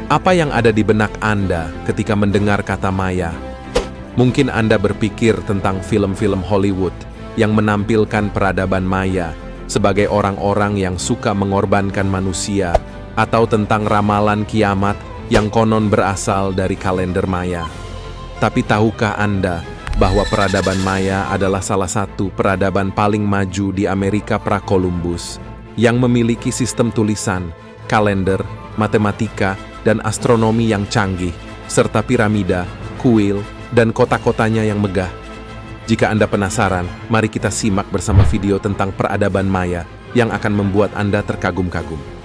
Apa yang ada di benak Anda ketika mendengar kata Maya? Mungkin Anda berpikir tentang film-film Hollywood yang menampilkan peradaban Maya sebagai orang-orang yang suka mengorbankan manusia, atau tentang ramalan kiamat yang konon berasal dari kalender Maya. Tapi tahukah Anda bahwa peradaban Maya adalah salah satu peradaban paling maju di Amerika pra-Columbus yang memiliki sistem tulisan, kalender, matematika, dan astronomi yang canggih, serta piramida, kuil, dan kota-kotanya yang megah. Jika Anda penasaran, mari kita simak bersama video tentang peradaban Maya yang akan membuat Anda terkagum-kagum.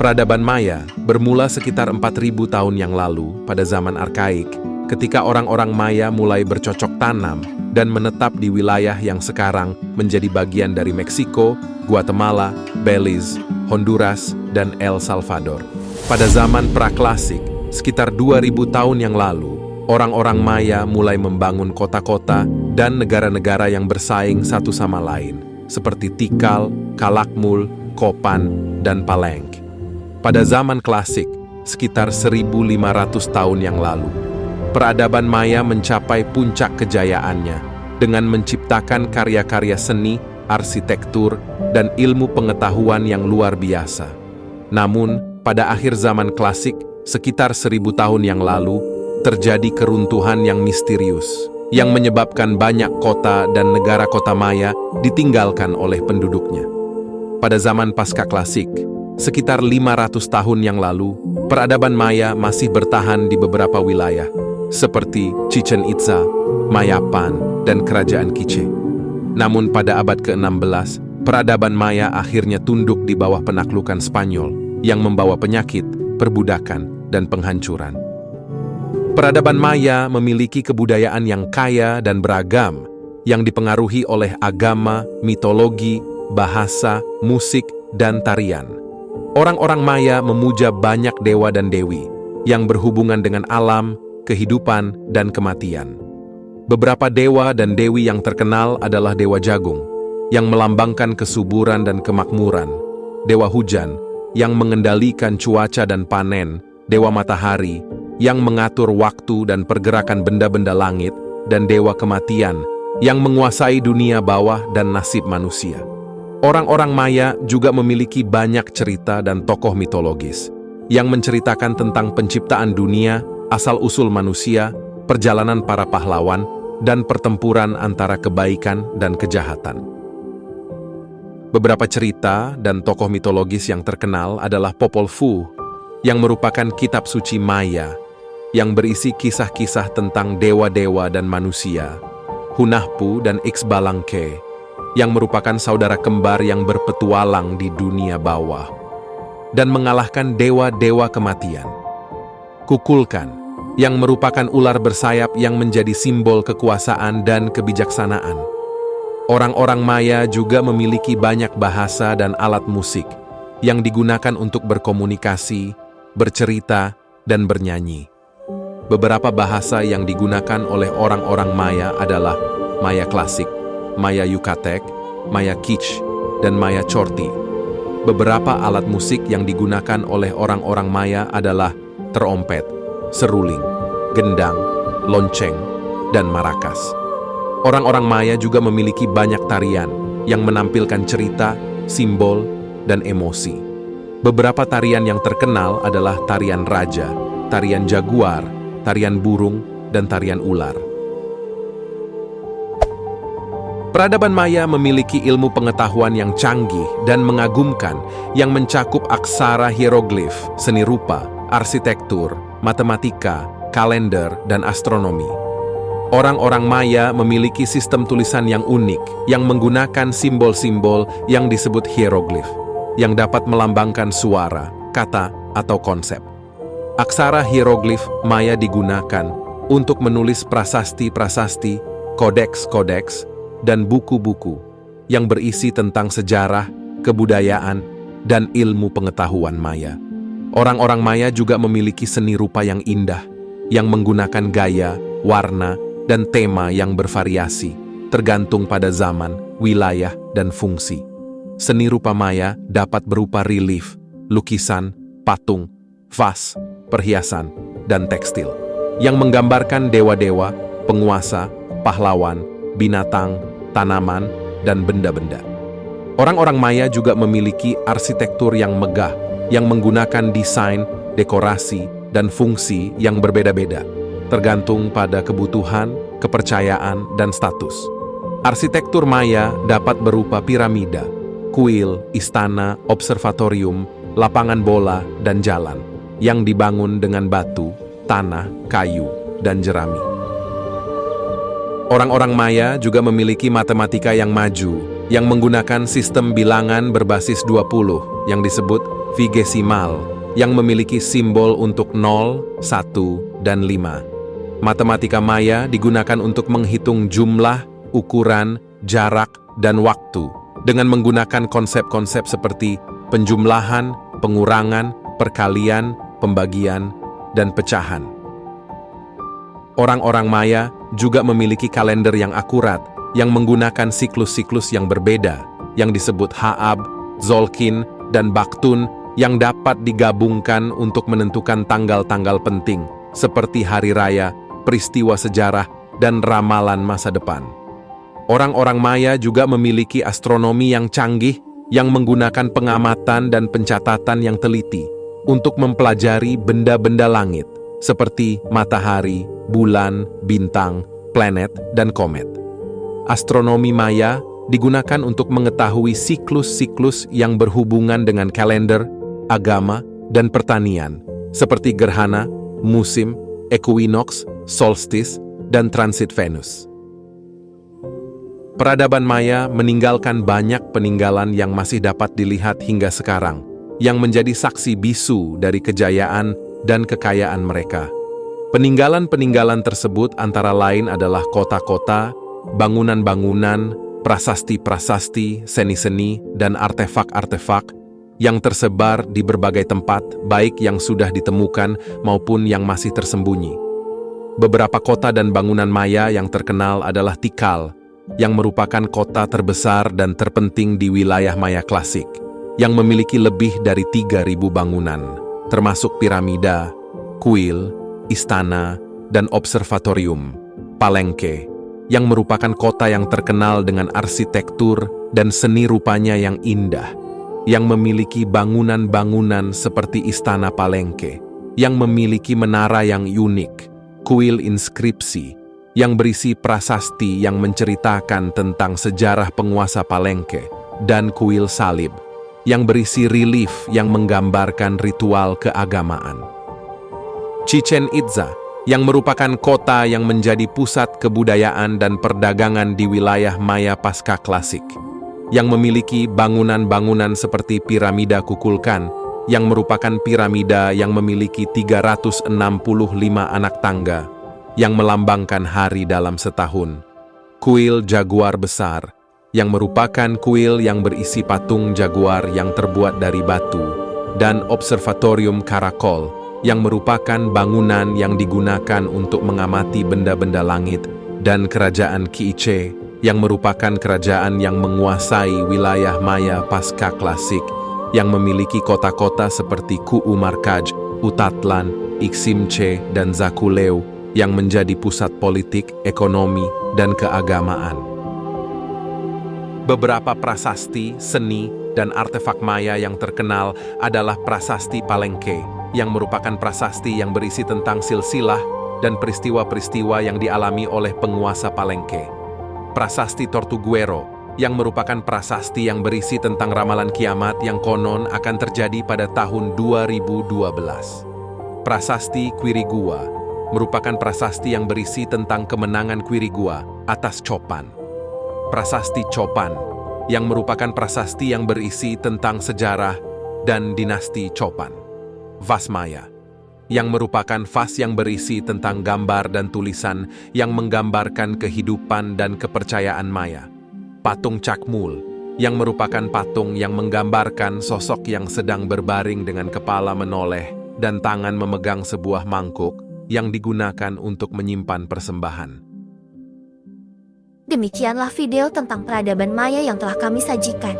Peradaban Maya bermula sekitar 4.000 tahun yang lalu pada zaman arkaik, ketika orang-orang Maya mulai bercocok tanam dan menetap di wilayah yang sekarang menjadi bagian dari Meksiko, Guatemala, Belize, Honduras, dan El Salvador. Pada zaman praklasik, sekitar 2.000 tahun yang lalu, orang-orang Maya mulai membangun kota-kota dan negara-negara yang bersaing satu sama lain, seperti Tikal, Calakmul, Copan, dan Palenque. Pada zaman klasik, sekitar 1.500 tahun yang lalu, peradaban Maya mencapai puncak kejayaannya dengan menciptakan karya-karya seni, arsitektur, dan ilmu pengetahuan yang luar biasa. Namun, pada akhir zaman klasik, sekitar 1.000 tahun yang lalu, terjadi keruntuhan yang misterius, yang menyebabkan banyak kota dan negara kota Maya ditinggalkan oleh penduduknya. Pada zaman pasca klasik, sekitar 500 tahun yang lalu, peradaban Maya masih bertahan di beberapa wilayah, seperti Chichen Itza, Mayapan, dan Kerajaan Quiché. Namun pada abad ke-16, peradaban Maya akhirnya tunduk di bawah penaklukan Spanyol yang membawa penyakit, perbudakan, dan penghancuran. Peradaban Maya memiliki kebudayaan yang kaya dan beragam, yang dipengaruhi oleh agama, mitologi, bahasa, musik, dan tarian. Orang-orang Maya memuja banyak dewa dan dewi yang berhubungan dengan alam, kehidupan, dan kematian. Beberapa dewa dan dewi yang terkenal adalah Dewa Jagung, yang melambangkan kesuburan dan kemakmuran, Dewa Hujan, yang mengendalikan cuaca dan panen, Dewa Matahari, yang mengatur waktu dan pergerakan benda-benda langit, dan Dewa Kematian, yang menguasai dunia bawah dan nasib manusia. Orang-orang Maya juga memiliki banyak cerita dan tokoh mitologis yang menceritakan tentang penciptaan dunia, asal-usul manusia, perjalanan para pahlawan, dan pertempuran antara kebaikan dan kejahatan. Beberapa cerita dan tokoh mitologis yang terkenal adalah Popol Vuh, yang merupakan kitab suci Maya, yang berisi kisah-kisah tentang dewa-dewa dan manusia, Hunahpu dan Ixbalanque, yang merupakan saudara kembar yang berpetualang di dunia bawah, dan mengalahkan dewa-dewa kematian. Kukulkan, yang merupakan ular bersayap yang menjadi simbol kekuasaan dan kebijaksanaan. Orang-orang Maya juga memiliki banyak bahasa dan alat musik yang digunakan untuk berkomunikasi, bercerita, dan bernyanyi. Beberapa bahasa yang digunakan oleh orang-orang Maya adalah Maya klasik, Maya Yucatec, Maya Kich, dan Maya Chorti. Beberapa alat musik yang digunakan oleh orang-orang Maya adalah terompet, seruling, gendang, lonceng, dan marakas. Orang-orang Maya juga memiliki banyak tarian yang menampilkan cerita, simbol, dan emosi. Beberapa tarian yang terkenal adalah tarian raja, tarian jaguar, tarian burung, dan tarian ular. Peradaban Maya memiliki ilmu pengetahuan yang canggih dan mengagumkan yang mencakup aksara hieroglif, seni rupa, arsitektur, matematika, kalender, dan astronomi. Orang-orang Maya memiliki sistem tulisan yang unik yang menggunakan simbol-simbol yang disebut hieroglif, yang dapat melambangkan suara, kata, atau konsep. Aksara hieroglif Maya digunakan untuk menulis prasasti-prasasti, kodeks-kodeks, dan buku-buku yang berisi tentang sejarah, kebudayaan, dan ilmu pengetahuan Maya. Orang-orang Maya juga memiliki seni rupa yang indah, yang menggunakan gaya, warna, dan tema yang bervariasi, tergantung pada zaman, wilayah, dan fungsi. Seni rupa Maya dapat berupa relief, lukisan, patung, vas, perhiasan, dan tekstil, yang menggambarkan dewa-dewa, penguasa, pahlawan, binatang, tanaman, dan benda-benda. Orang-orang Maya juga memiliki arsitektur yang megah, yang menggunakan desain, dekorasi, dan fungsi yang berbeda-beda, tergantung pada kebutuhan, kepercayaan, dan status. Arsitektur Maya dapat berupa piramida, kuil, istana, observatorium, lapangan bola, dan jalan, yang dibangun dengan batu, tanah, kayu, dan jerami. Orang-orang Maya juga memiliki matematika yang maju, yang menggunakan sistem bilangan berbasis 20, yang disebut vigesimal, yang memiliki simbol untuk 0, 1, dan 5. Matematika Maya digunakan untuk menghitung jumlah, ukuran, jarak, dan waktu, dengan menggunakan konsep-konsep seperti penjumlahan, pengurangan, perkalian, pembagian, dan pecahan. Orang-orang Maya juga memiliki kalender yang akurat, yang menggunakan siklus-siklus yang berbeda, yang disebut Ha'ab, Zolkin, dan Baktun, yang dapat digabungkan untuk menentukan tanggal-tanggal penting, seperti hari raya, peristiwa sejarah, dan ramalan masa depan. Orang-orang Maya juga memiliki astronomi yang canggih, yang menggunakan pengamatan dan pencatatan yang teliti untuk mempelajari benda-benda langit, seperti matahari, bulan, bintang, planet, dan komet. Astronomi Maya digunakan untuk mengetahui siklus-siklus yang berhubungan dengan kalender, agama, dan pertanian, seperti gerhana, musim, equinox, solstice, dan transit Venus. Peradaban Maya meninggalkan banyak peninggalan yang masih dapat dilihat hingga sekarang, yang menjadi saksi bisu dari kejayaan dan kekayaan mereka. Peninggalan-peninggalan tersebut antara lain adalah kota-kota, bangunan-bangunan, prasasti-prasasti, seni-seni, dan artefak-artefak yang tersebar di berbagai tempat, baik yang sudah ditemukan maupun yang masih tersembunyi. Beberapa kota dan bangunan Maya yang terkenal adalah Tikal, yang merupakan kota terbesar dan terpenting di wilayah Maya klasik, yang memiliki lebih dari 3.000 bangunan, termasuk piramida, kuil, istana, dan observatorium. Palenque, yang merupakan kota yang terkenal dengan arsitektur dan seni rupanya yang indah, yang memiliki bangunan-bangunan seperti Istana Palenque, yang memiliki menara yang unik, kuil inskripsi, yang berisi prasasti yang menceritakan tentang sejarah penguasa Palenque, dan kuil salib, yang berisi relief yang menggambarkan ritual keagamaan. Chichen Itza, yang merupakan kota yang menjadi pusat kebudayaan dan perdagangan di wilayah Maya pasca klasik, yang memiliki bangunan-bangunan seperti piramida Kukulkan, yang merupakan piramida yang memiliki 365 anak tangga, yang melambangkan hari dalam setahun. Kuil Jaguar Besar, yang merupakan kuil yang berisi patung jaguar yang terbuat dari batu, dan Observatorium Karakol, yang merupakan bangunan yang digunakan untuk mengamati benda-benda langit, dan Kerajaan Kiiche, yang merupakan kerajaan yang menguasai wilayah Maya pasca klasik, yang memiliki kota-kota seperti Kuu Markaj, Utatlan, Iksimche, dan Zakuleu, yang menjadi pusat politik, ekonomi, dan keagamaan. Beberapa prasasti, seni, dan artefak Maya yang terkenal adalah prasasti Palenque, yang merupakan prasasti yang berisi tentang silsilah dan peristiwa-peristiwa yang dialami oleh penguasa Palenque. Prasasti Tortuguero, yang merupakan prasasti yang berisi tentang ramalan kiamat yang konon akan terjadi pada tahun 2012. Prasasti Quirigua merupakan prasasti yang berisi tentang kemenangan Quirigua atas Chopan. Prasasti Chopan, yang merupakan prasasti yang berisi tentang sejarah dan dinasti Chopan. Vas Maya, yang merupakan vas yang berisi tentang gambar dan tulisan yang menggambarkan kehidupan dan kepercayaan Maya. Patung Cakmul, yang merupakan patung yang menggambarkan sosok yang sedang berbaring dengan kepala menoleh dan tangan memegang sebuah mangkuk, yang digunakan untuk menyimpan persembahan. Demikianlah video tentang peradaban Maya yang telah kami sajikan.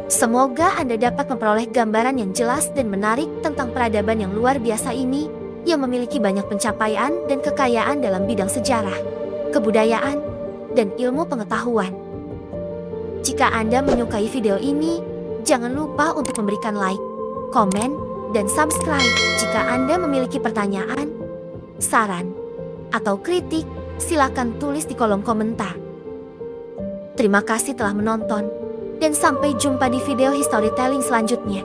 Semoga Anda dapat memperoleh gambaran yang jelas dan menarik tentang peradaban yang luar biasa ini, yang memiliki banyak pencapaian dan kekayaan dalam bidang sejarah, kebudayaan, dan ilmu pengetahuan. Jika Anda menyukai video ini, jangan lupa untuk memberikan like, komen, dan subscribe. Jika Anda memiliki pertanyaan, saran, atau kritik, silakan tulis di kolom komentar. Terima kasih telah menonton, dan sampai jumpa di video storytelling selanjutnya.